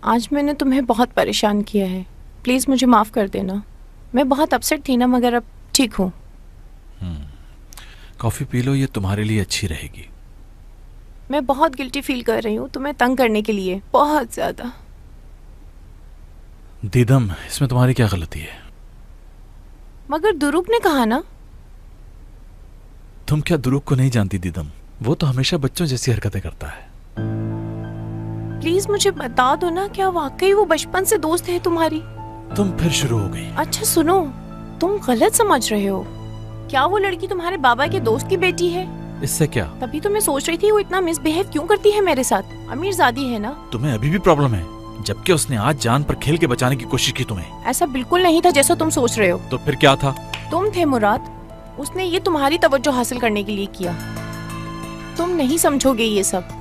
आज मैंने तुम्हें बहुत परेशान किया है, प्लीज़ मुझे माफ़ कर देना। मैं बहुत अपसेट थी ना, मगर अब ठीक हूँ। कॉफ़ी पी लो, ये तुम्हारे लिए अच्छी रहेगी। मैं बहुत गिल्टी फील कर रही हूँ तुम्हें तंग करने के लिए, बहुत ज़्यादा। दीदम, इसमें तुम्हारी क्या गलती है? मगर दुरुक ने कहा ना। तुम क्या दुरुक को नहीं जानती दीदम? वो तो हमेशा बच्चों जैसी हरकतें करता है। प्लीज मुझे बता दो ना, क्या वाकई वो बचपन से दोस्त है तुम्हारी? तुम फिर शुरू हो गई। अच्छा सुनो, तुम गलत समझ रहे हो। क्या वो लड़की तुम्हारे बाबा के दोस्त की बेटी है? इससे क्या? तभी तो मैं सोच रही थी वो इतना मिसबिहेव क्यों करती है मेरे साथ। अमीरजादी है ना। तुम्हें अभी भी प्रॉब्लम है, जबकि उसने आज जान पर खेल के बचाने की कोशिश की तुम्हें। ऐसा बिल्कुल नहीं था जैसा तुम सोच रहे हो। तो फिर क्या था? तुम थे मुराद। उसने ये तुम्हारी तवज्जो हासिल करने के लिए किया। तुम नहीं समझोगे ये सब।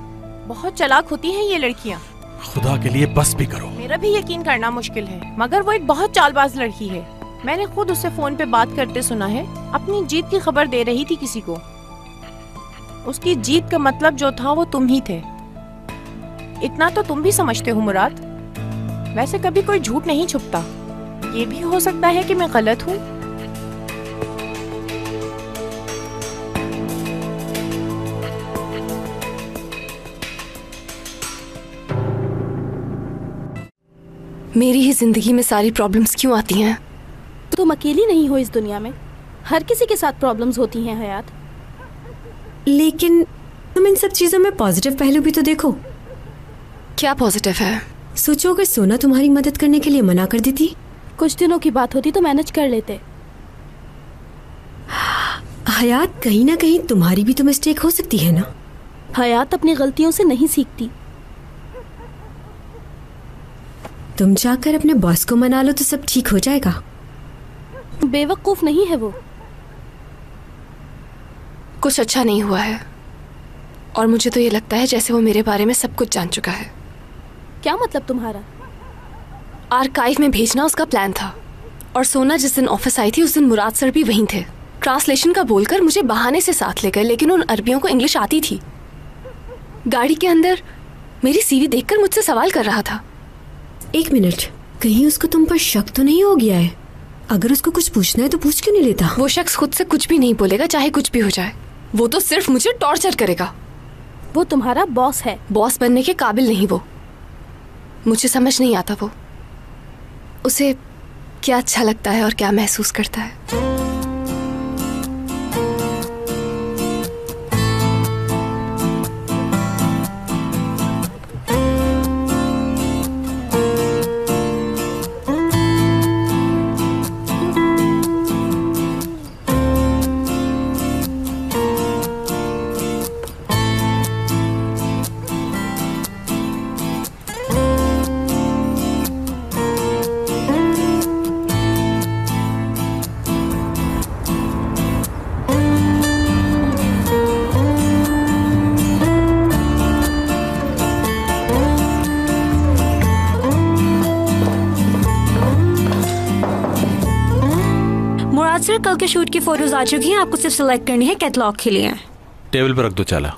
बहुत चालाक होती हैं ये लड़कियाँ। खुदा के लिए बस भी करो। मेरा भी यकीन करना मुश्किल है, मगर वो एक बहुत चालबाज लड़की है। मैंने खुद उससे फोन पे बात करते सुना है। अपनी जीत की खबर दे रही थी किसी को। उसकी जीत का मतलब जो था वो तुम ही थे। इतना तो तुम भी समझते हो मुराद। वैसे कभी कोई झूठ नहीं छुपता। ये भी हो सकता है कि मैं गलत हूँ। मेरी ही जिंदगी में सारी प्रॉब्लम्स क्यों आती हैं? तुम अकेली नहीं हो इस दुनिया में। हर किसी के साथ प्रॉब्लम्स होती हैं हयात। लेकिन तुम इन सब चीजों में पॉजिटिव पहलू भी तो देखो। क्या पॉजिटिव है? सोचो अगर सोना तुम्हारी मदद करने के लिए मना कर देती। कुछ दिनों की बात होती तो मैनेज कर लेते। हयात, कहीं ना कहीं तुम्हारी भी तो मिस्टेक हो सकती है ना। हयात अपनी गलतियों से नहीं सीखती। तुम जाकर अपने बॉस को मना लो तो सब ठीक हो जाएगा। बेवकूफ नहीं है वो। कुछ अच्छा नहीं हुआ है और मुझे तो ये लगता है जैसे वो मेरे बारे में सब कुछ जान चुका है। क्या मतलब तुम्हारा? आर्काइव में भेजना उसका प्लान था और सोना जिस दिन ऑफिस आई थी उस दिन मुराद सर भी वहीं थे। ट्रांसलेशन का बोलकर मुझे बहाने से साथ ले गए, लेकिन उन अरबियों को इंग्लिश आती थी। गाड़ी के अंदर मेरी सीवी देखकर मुझसे सवाल कर रहा था। एक मिनट, कहीं उसको तुम पर शक तो नहीं हो गया है? अगर उसको कुछ पूछना है तो पूछ क्यों नहीं लेता? वो शख्स खुद से कुछ भी नहीं बोलेगा, चाहे कुछ भी हो जाए। वो तो सिर्फ मुझे टॉर्चर करेगा। वो तुम्हारा बॉस है। बॉस बनने के काबिल नहीं वो। मुझे समझ नहीं आता वो उसे क्या अच्छा लगता है और क्या महसूस करता है। सर कल के शूट की फोटोज आ चुकी हैं, आपको सिर्फ सिलेक्ट करनी है कैटलॉग के लिए। टेबल पर रख दो चाला।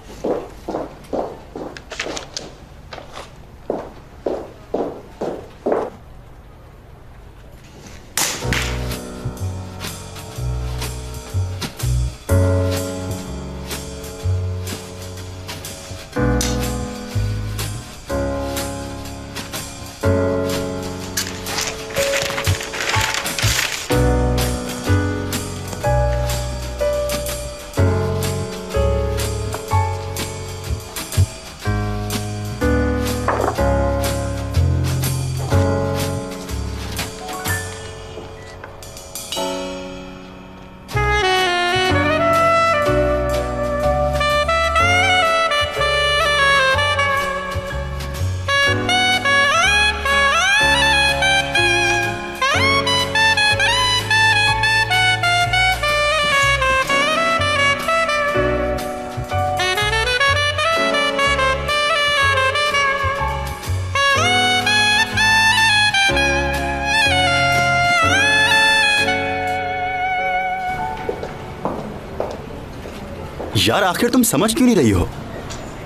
यार आखिर तुम समझ क्यों नहीं रही हो?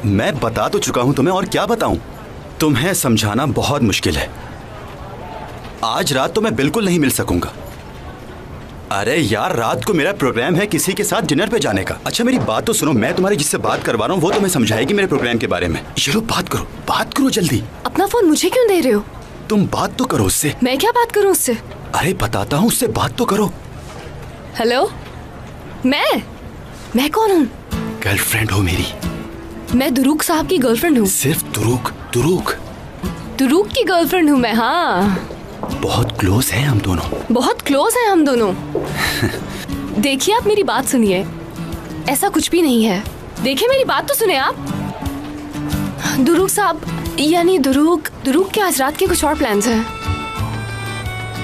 मैं बता तो चुका हूं तुम्हें, और क्या बताऊं? तुम्हें समझाना बहुत मुश्किल है। आज रात तो मैं बिल्कुल नहीं मिल सकूंगा। अरे यार, रात को मेरा प्रोग्राम है किसी के साथ डिनर पे जाने का। अच्छा मेरी बात तो सुनो, मैं तुम्हारी जिससे बात करवा रहा हूँ वो तुम्हें समझाएगी मेरे प्रोग्राम के बारे में। चलो बात करो जल्दी। अपना फोन मुझे क्यों दे रहे हो? तुम बात तो करो उससे। मैं क्या बात करूँ उससे? अरे बताता हूँ, उससे बात तो करो। हेलो, मैं कौन हूँ? गर्लफ्रेंड हो मेरी। मैं दुरूक साहब की गर्लफ्रेंड हूँ। सिर्फ दुरूक की गर्लफ्रेंड हूँ मैं। हाँ, बहुत क्लोज हैं हम दोनों। बहुत क्लोज हैं हम दोनों। देखिए आप मेरी बात सुनिए, ऐसा कुछ भी नहीं है। देखिए मेरी बात तो सुने आप। दुरूक साहब यानी दुरूक के आज रात के कुछ और प्लान्स हैं।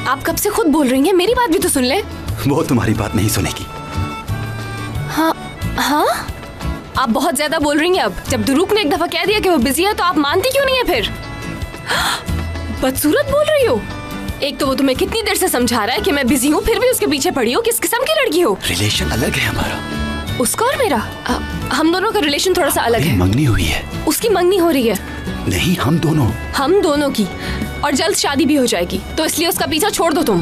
आप कब से खुद बोल रही हैं, मेरी बात भी तो सुन ले। वो तुम्हारी बात नहीं सुनेगी। हाँ, आप बहुत ज्यादा बोल रही हैं अब। जब दुरूक ने एक दफा कह दिया कि वो बिजी है तो आप मानती क्यों नहीं है फिर? बदसूरत बोल रही हो। एक तो वो तुम्हें कितनी देर से समझा रहा है कि मैं बिजी हूँ, फिर भी उसके पीछे पड़ी हो। किस किस्म की लड़की हो? रिलेशन अलग है हमारा। उसका और मेरा? हम दोनों का रिलेशन थोड़ा सा अलग है। मंगनी हुई है। उसकी मंगनी हो रही है। नहीं, हम दोनों की, और जल्द शादी भी हो जाएगी, तो इसलिए उसका पीछा छोड़ दो तुम।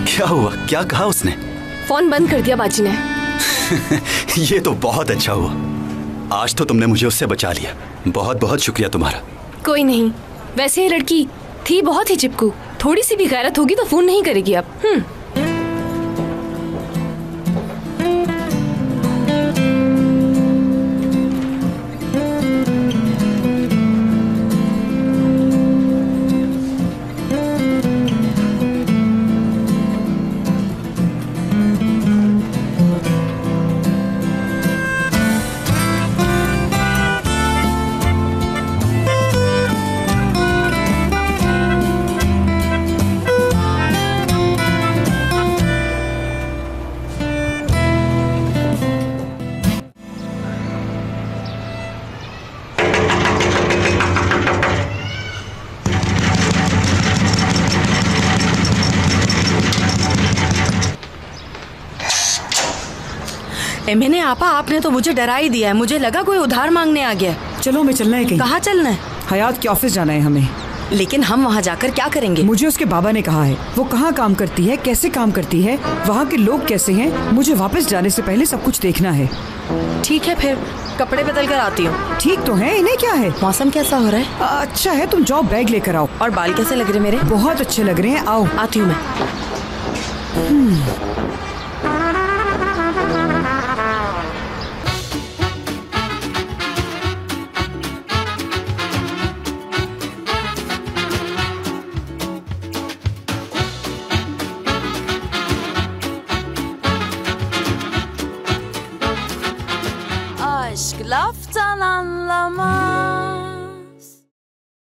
क्या हुआ? क्या कहा उसने? फोन बंद कर दिया बाजी ने। ये तो बहुत अच्छा हुआ। आज तो तुमने मुझे उससे बचा लिया। बहुत बहुत शुक्रिया तुम्हारा। कोई नहीं, वैसे ये लड़की थी बहुत ही चिपकू। थोड़ी सी भी गैरत होगी तो फोन नहीं करेगी अब। मैंने आपा, आपने तो मुझे डरा ही दिया है। मुझे लगा कोई उधार मांगने आ गया। चलो हमें चलना है कहीं। कहाँ चलना है? हयात के ऑफिस जाना है हमें। लेकिन हम वहाँ जाकर क्या करेंगे? मुझे उसके बाबा ने कहा है वो कहाँ काम करती है, कैसे काम करती है, वहाँ के लोग कैसे हैं। मुझे वापस जाने से पहले सब कुछ देखना है। ठीक है, फिर कपड़े बदल कर आती हूँ। ठीक तो है, इन्हें क्या है? मौसम कैसा हो रहा है? अच्छा है, तुम जाओ बैग लेकर आओ। और बाल कैसे लग रहे मेरे? बहुत अच्छे लग रहे हैं। आओ। आती हूँ मैं। Aşk laftan anlamaz.